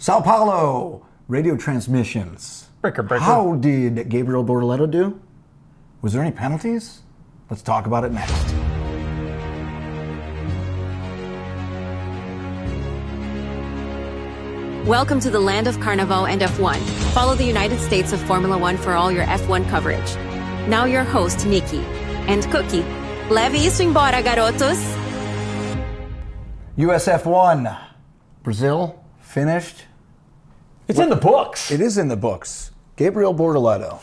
Sao Paulo, radio transmissions. Breaker. How did Gabriel Bortoleto do? Was there any penalties? Let's talk about it next. Welcome to the land of Carnival and F1. Follow the United States of Formula One for all your F1 coverage. Now your host, Nikki. And Cookie. Leve isso embora, garotos. USF1. Brazil finished. It's in the books. It is in the books. Gabriel Bortoleto.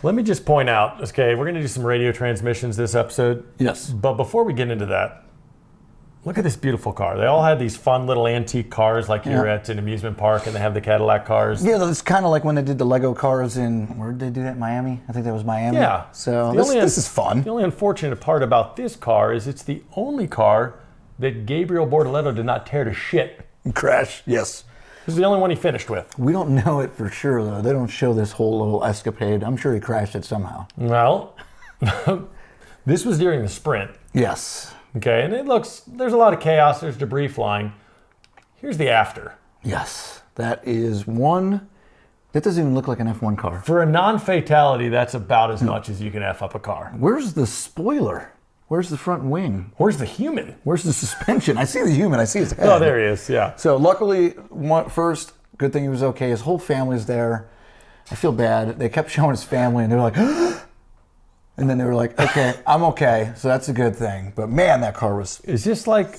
Let me just point out, okay, we're going to do some radio transmissions this episode. Yes. But before we get into that, look at this beautiful car. They all had these fun little antique cars like you're at an amusement park, and they have the Cadillac cars. Yeah, it's kind of like when they did the Lego cars in, where did they do that, Miami? I think that was Miami. Yeah. So this is fun. The only unfortunate part about this car is it's the only car that Gabriel Bortoleto did not tear to shit. Crash, yes. This is the only one he finished with. We don't know it for sure, though. They don't show this whole little escapade. I'm sure he crashed it somehow. Well, this was during the sprint. Yes. Okay, and there's a lot of chaos, there's debris flying. Here's the after. Yes, that doesn't even look like an F1 car. For a non-fatality, that's about as much as you can F up a car. Where's the spoiler? Where's the front wing? Where's the human? Where's the suspension? I see the human, I see his head. Oh, there he is, yeah. So luckily, first, good thing he was okay. His whole family's there. I feel bad. They kept showing his family, and they were like, and then they were like, okay, I'm okay. So that's a good thing. But man, that car was... Is this like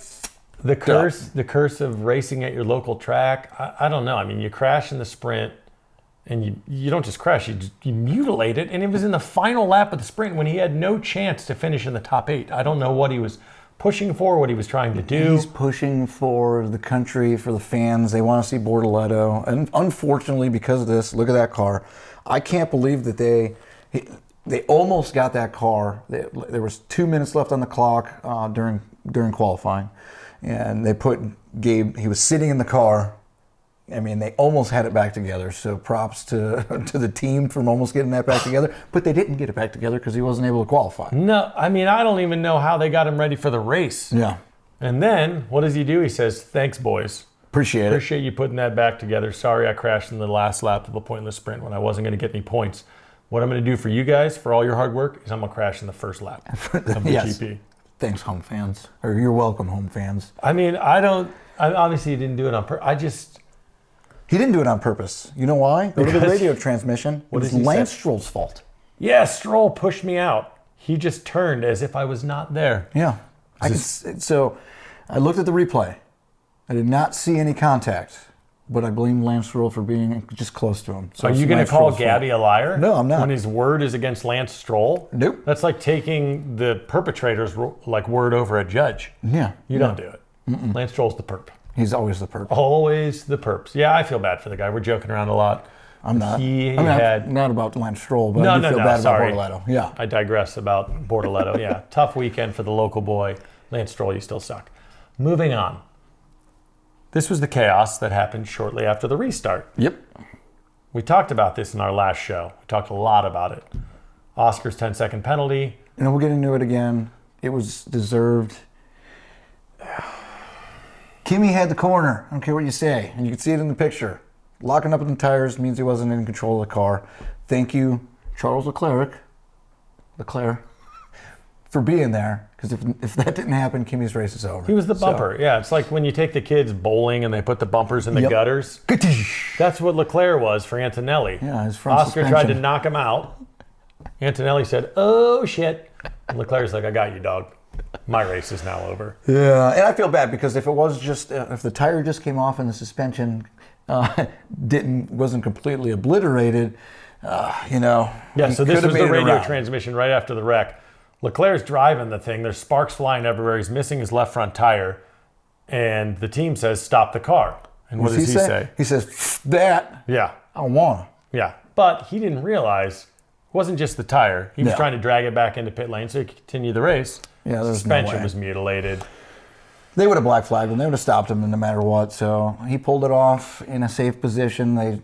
the curse of racing at your local track? I don't know. I mean, you crash in the sprint, and you don't just crash, you mutilate it. And it was in the final lap of the sprint when he had no chance to finish in the top 8. I don't know what he was pushing for, what he was trying to do. He's pushing for the country, for the fans. They want to see Bortoleto. And unfortunately, because of this, look at that car. I can't believe that they almost got that car. There was 2 minutes left on the clock during qualifying. And they put Gabe, he was sitting in the car. I mean, they almost had it back together. So props to the team from almost getting that back together. But they didn't get it back together because he wasn't able to qualify. No, I mean, I don't even know how they got him ready for the race. Yeah. And then, what does he do? He says, thanks, boys. Appreciate you putting that back together. Sorry I crashed in the last lap of a pointless sprint when I wasn't going to get any points. What I'm going to do for you guys, for all your hard work, is I'm going to crash in the first lap of the GP. Thanks, home fans. Or you're welcome, home fans. I mean, obviously he didn't do it on purpose. He didn't do it on purpose. You know why? Go to the radio transmission. It was Lance Stroll's fault. Yeah, Stroll pushed me out. He just turned as if I was not there. Yeah. So I looked at the replay. I did not see any contact, but I blame Lance Stroll for being just close to him. So are you going to call Gabby a liar? No, I'm not. When his word is against Lance Stroll? Nope. That's like taking the perpetrator's word over a judge. Yeah. You don't do it. Mm-mm. Lance Stroll's the perp. He's always the perp. Always the perps. Yeah, I feel bad for the guy. We're joking around a lot. I'm not. Not about Lance Stroll, but I do feel bad about Bortoleto. Yeah. I digress about Bortoleto. Yeah. Tough weekend for the local boy. Lance Stroll, you still suck. Moving on. This was the chaos that happened shortly after the restart. Yep. We talked about this in our last show. We talked a lot about it. Oscar's 10-second penalty. And we'll get into it again. It was deserved. Kimi had the corner. I don't care what you say. And you can see it in the picture. Locking up the tires means he wasn't in control of the car. Thank you, Charles Leclerc, for being there. Because if that didn't happen, Kimi's race is over. He was the bumper. Yeah, it's like when you take the kids bowling and they put the bumpers in the gutters. That's what Leclerc was for Antonelli. Yeah, his front Oscar tried to knock him out. Antonelli said, oh, shit. And Leclerc's like, I got you, dog. My race is now over. Yeah, and I feel bad because if it was just if the tire just came off and the suspension wasn't completely obliterated, Yeah, so this was the radio transmission right after the wreck. Leclerc's driving the thing. There's sparks flying everywhere. He's missing his left front tire, and the team says, "Stop the car." And what does he say? He says, "F that. Yeah, I don't want to." Yeah, but he didn't realize it wasn't just the tire. He was trying to drag it back into pit lane so he could continue the race. Yeah, there's suspension no way. was mutilated. They would have black flagged him. They would have stopped him no matter what. So he pulled it off in a safe position. They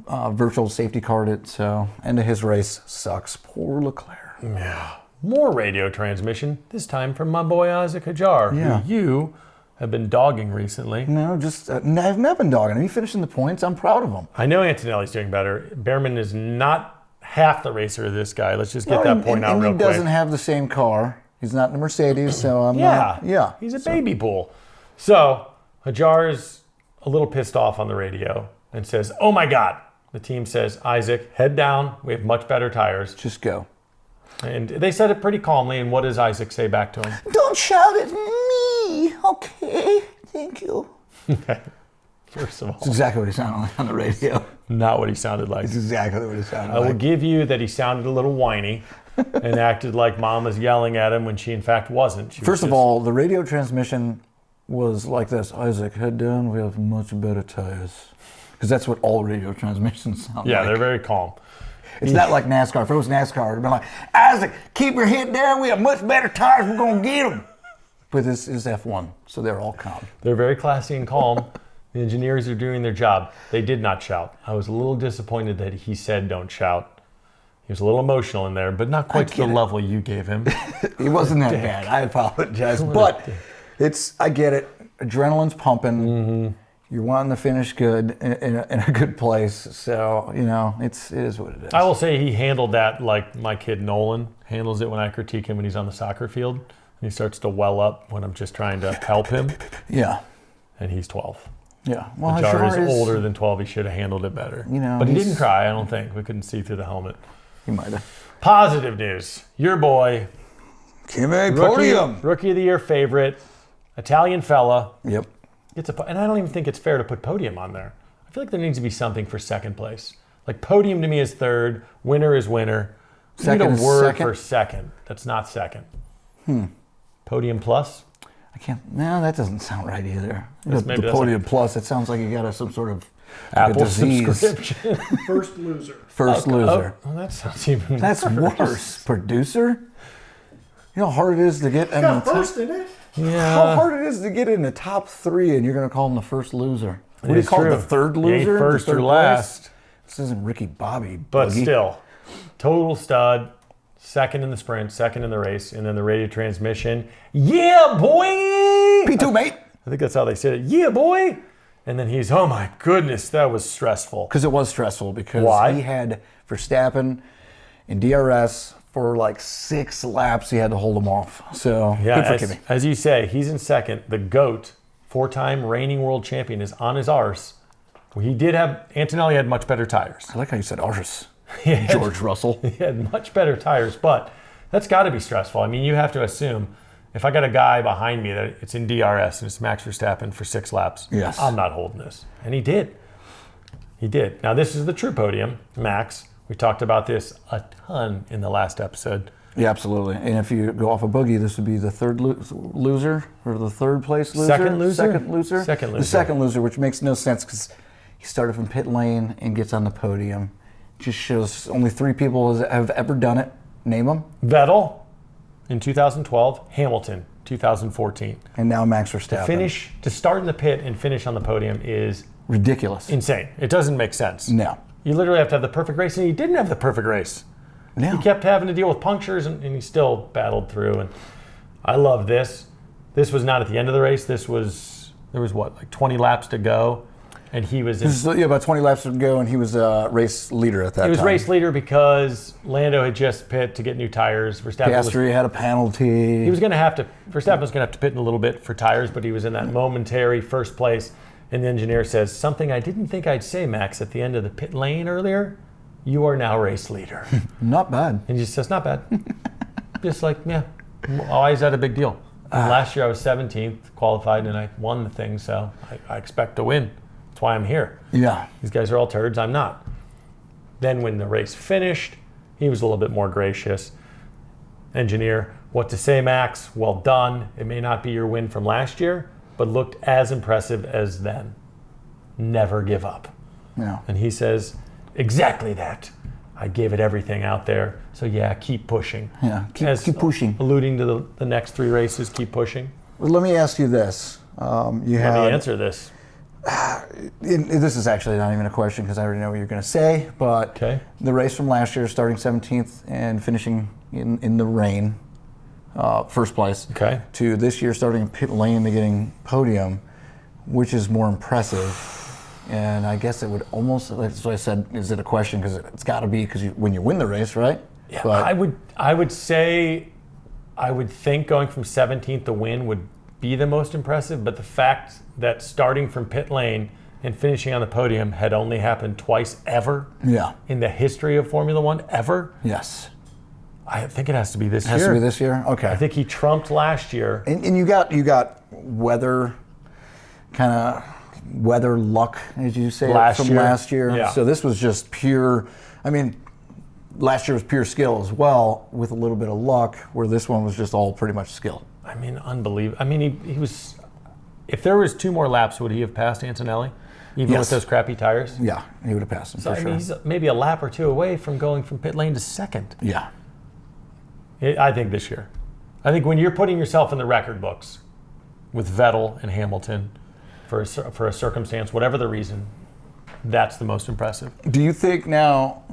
virtual safety card it. So end of his race sucks. Poor Leclerc. Yeah. More radio transmission. This time from my boy Isaac Hajar, who you have been dogging recently. No, just I've not been dogging him. He finished in the points. I'm proud of him. I know Antonelli's doing better. Behrman is not half the racer of this guy. Let's just get that point out real quick. He doesn't have the same car. He's not in the Mercedes, so I'm not. Yeah. He's a baby bull. So Hajar's a little pissed off on the radio and says, "Oh my God." The team says, "Isaac, head down. We have much better tires." Just go. And they said it pretty calmly. And what does Isaac say back to him? Don't shout at me. Okay. Thank you. First of all, That's exactly what he sounded like on the radio. not what he sounded like. That's exactly what he sounded I like. will give you that he sounded a little whiny and acted like Mom was yelling at him when she in fact wasn't. First of all, the radio transmission was like this. Isaac, head down. We have much better tires. Because that's what all radio transmissions sound like. yeah, they're very calm. It's not like NASCAR. If it was NASCAR, it would be like, Isaac, keep your head down. We have much better tires. We're going to get them. But this is F1, so they're all calm. They're very classy and calm. The engineers are doing their job. They did not shout. I was a little disappointed that he said don't shout. He was a little emotional in there, but not quite to the level you gave him. It wasn't that bad. I apologize. But I get it. Adrenaline's pumping. Mm-hmm. You're wanting to finish good in a good place. So, it is what it is. I will say he handled that like my kid Nolan handles it when I critique him when he's on the soccer field. And he starts to well up when I'm just trying to help him. Yeah. And he's 12. Yeah. Well, Hajar is older than 12. He should have handled it better. But he didn't cry, I don't think. We couldn't see through the helmet. He might have. Positive news. Your boy. Kimi Podium. Rookie of the Year favorite. Italian fella. Yep. And I don't even think it's fair to put podium on there. I feel like there needs to be something for second place. Like podium to me is third. Winner is winner. Second need is a word second? for second. That's not second. Podium plus? I can't. No, that doesn't sound right either. Maybe The that's Podium Plus. It sounds like you got some sort of Apple disease. subscription. First loser. First loser. Oh, that sounds even That's worse. Producer? You know how hard it is to get in Got the first in it. How Yeah. hard it is to get in the top three, and you're going to call him the first loser. What do you It's call it? true. The third You ain't loser? first The third or place? last. This isn't Ricky Bobby. But Boogie. still, total stud. Second in the sprint, second in the race, and then the radio transmission. Yeah, boy! P2, mate. I think that's how they said it. Yeah, boy! And then he's, oh my goodness, that was stressful. Because it was stressful because Why? he had Verstappen in DRS for like 6 laps. He had to hold him off. So good for Kimi. as you say, he's in second. The GOAT, 4-time reigning world champion, is on his arse. Antonelli had much better tires. I like how you said ours. He had- George Russell. He had much better tires, but that's got to be stressful. I mean, you have to assume if I got a guy behind me that it's in DRS and it's Max Verstappen for 6 laps, Yes. I'm not holding this. And he did. He did. Now, this is the true podium, Max. We talked about this a ton in the last episode. Yeah, absolutely. And if you go off a boogie, this would be the third loser or the third place loser? Second loser? Second loser? Second The loser. second loser, which makes no sense because he started from pit lane and gets on the podium. Just shows only 3 people have ever done it. Name them. Vettel in 2012, Hamilton 2014. And now Max Verstappen. To start in the pit and finish on the podium is Ridiculous. insane. It doesn't make sense. No. You literally have to have the perfect race, and he didn't have the perfect race. No. He kept having to deal with punctures, and he still battled through. And I love this. This was not at the end of the race. There was like 20 laps to go, and he was about 20 laps to go, and he was race leader at that time. He was race leader because Lando had just pit to get new tires. Piastri had a penalty. Verstappen was going to have to pit in a little bit for tires, but he was in that momentary first place. And the engineer says, something I didn't think I'd say, Max, at the end of the pit lane earlier. You are now race leader. Not bad. And he just says, not bad. Just like, yeah, why is that a big deal? Last year I was 17th, qualified, and I won the thing, so I expect to win. That's why I'm here. Yeah. These guys are all turds, I'm not. Then when the race finished, he was a little bit more gracious. Engineer, what to say, Max? Well done. It may not be your win from last year, but looked as impressive as then. Never give up. Yeah. And he says, exactly that. I gave it everything out there. So yeah, keep pushing. Yeah, keep pushing. Alluding to the next 3 races, keep pushing. Well, let me ask you this. Let me answer this. This is actually not even a question because I already know what you're going to say, but Okay. the race from last year, starting 17th and finishing in the rain, first place, Okay. to this year starting in pit lane to getting podium, which is more impressive? And I guess it would almost, that's what I said, is it a question? Because it's got to be, because when you win the race, right? Yeah, But I would say, I would think going from 17th to win would be the most impressive, but the fact that starting from pit lane and finishing on the podium had only happened twice ever yeah, in the history of Formula One, ever, yes. I think it has to be this year. Has to be this year? Okay. I think he trumped last year. And you got weather, kind of weather luck, as you say, from last year. Yeah. So this was just pure, I mean, last year was pure skill as well, with a little bit of luck, where this one was just all pretty much skill. I mean, unbelievable. I mean, he was, if there was 2 more laps, would he have passed Antonelli? Even with those crappy tires? Yeah, he would have passed him So, for I sure. mean, he's maybe a lap or 2 away from going from pit lane to second. Yeah. I think this year. I think when you're putting yourself in the record books with Vettel and Hamilton for a circumstance, whatever the reason, that's the most impressive. Do you think now,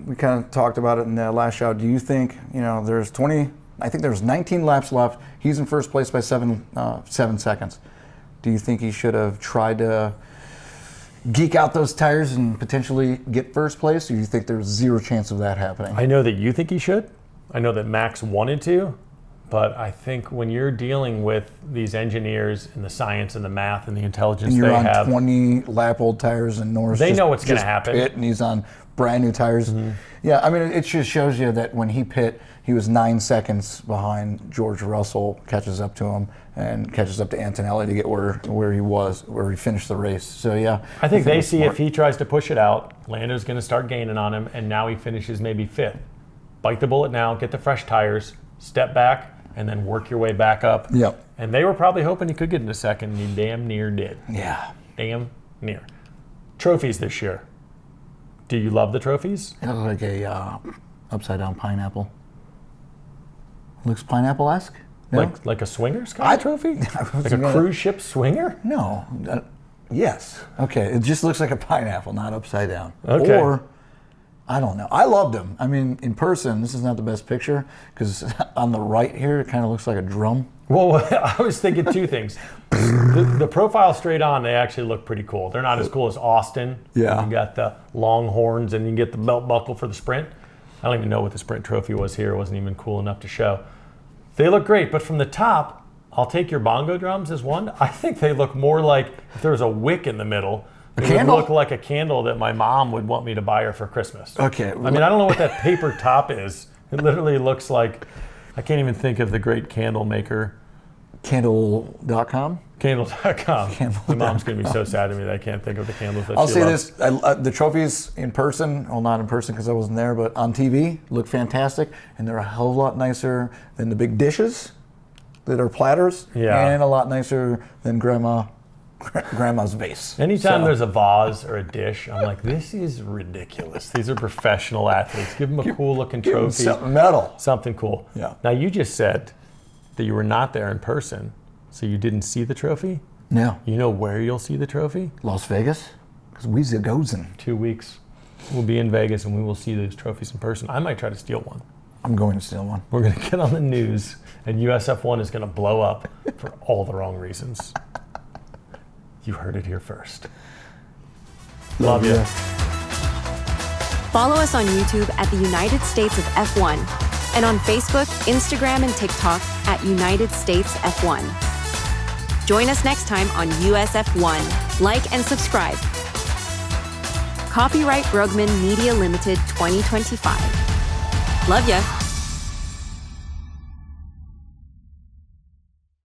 we kind of talked about it in the last show, do you think, there's 19 laps left. He's in first place by 7 seconds. Do you think he should have tried to geek out those tires and potentially get first place, or do you think there's zero chance of that happening? I know that you think he should. I know that Max wanted to, but I think when you're dealing with these engineers and the science and the math and the intelligence and you're they on have, 20 lap old tires, and Norris they know what's going to happen. Pit, and he's on brand new tires. Mm-hmm. Yeah, I mean, it just shows you that when he pit, he was 9 seconds behind George Russell, catches up to him, and catches up to Antonelli to get where he finished the race. So yeah, I think they see if he tries to push it out, Lando's going to start gaining on him, and now he finishes maybe 5th. Bite the bullet now, get the fresh tires, step back, and then work your way back up. Yep. And they were probably hoping he could get into second, and he damn near did. Yeah. Damn near. Trophies this year. Do you love the trophies? It looks like a upside down pineapple. Looks pineapple-esque. No? Like a swingers kind of trophy? Like a cruise ship swinger? No. Yes. Okay. It just looks like a pineapple, not upside down. Okay. Or, I don't know. I loved him. I mean, in person, this is not the best picture, because on the right here, it kind of looks like a drum. Well, I was thinking 2 things. The profile straight on, they actually look pretty cool. They're not as cool as Austin. Yeah. You got the long horns, and you get the belt buckle for the sprint. I don't even know what the sprint trophy was here. It wasn't even cool enough to show. They look great, but from the top, I'll take your bongo drums as one. I think they look more like if there was a wick in the middle. It would look like a candle that my mom would want me to buy her for Christmas. Okay. I mean, I don't know what that paper top is. It literally looks like, I can't even think of the great candle maker. Candle.com? Candle.com. My mom's going to be so sad at me that I can't think of the candles that I'll she say loves. this, the trophies in person, well, not in person because I wasn't there, but on TV, look fantastic, and they're a hell of a lot nicer than the big dishes that are platters, and a lot nicer than Grandma's vase. Anytime there's a vase or a dish, I'm like, this is ridiculous. These are professional athletes. Give them a cool looking Give them trophy. something metal. Something cool. Yeah. Now, you just said that you were not there in person, so you didn't see the trophy? No. You know where you'll see the trophy? Las Vegas? Because we goes in. 2 weeks. We'll be in Vegas and we will see those trophies in person. I might try to steal one. I'm going to steal one. We're going to get on the news and USF1 is going to blow up for all the wrong reasons. You heard it here first. Love you. Follow us on YouTube at the United States of F1 and on Facebook, Instagram, and TikTok at United States F1. Join us next time on USF1. Like and subscribe. Copyright Brugman Media Limited 2025. Love ya.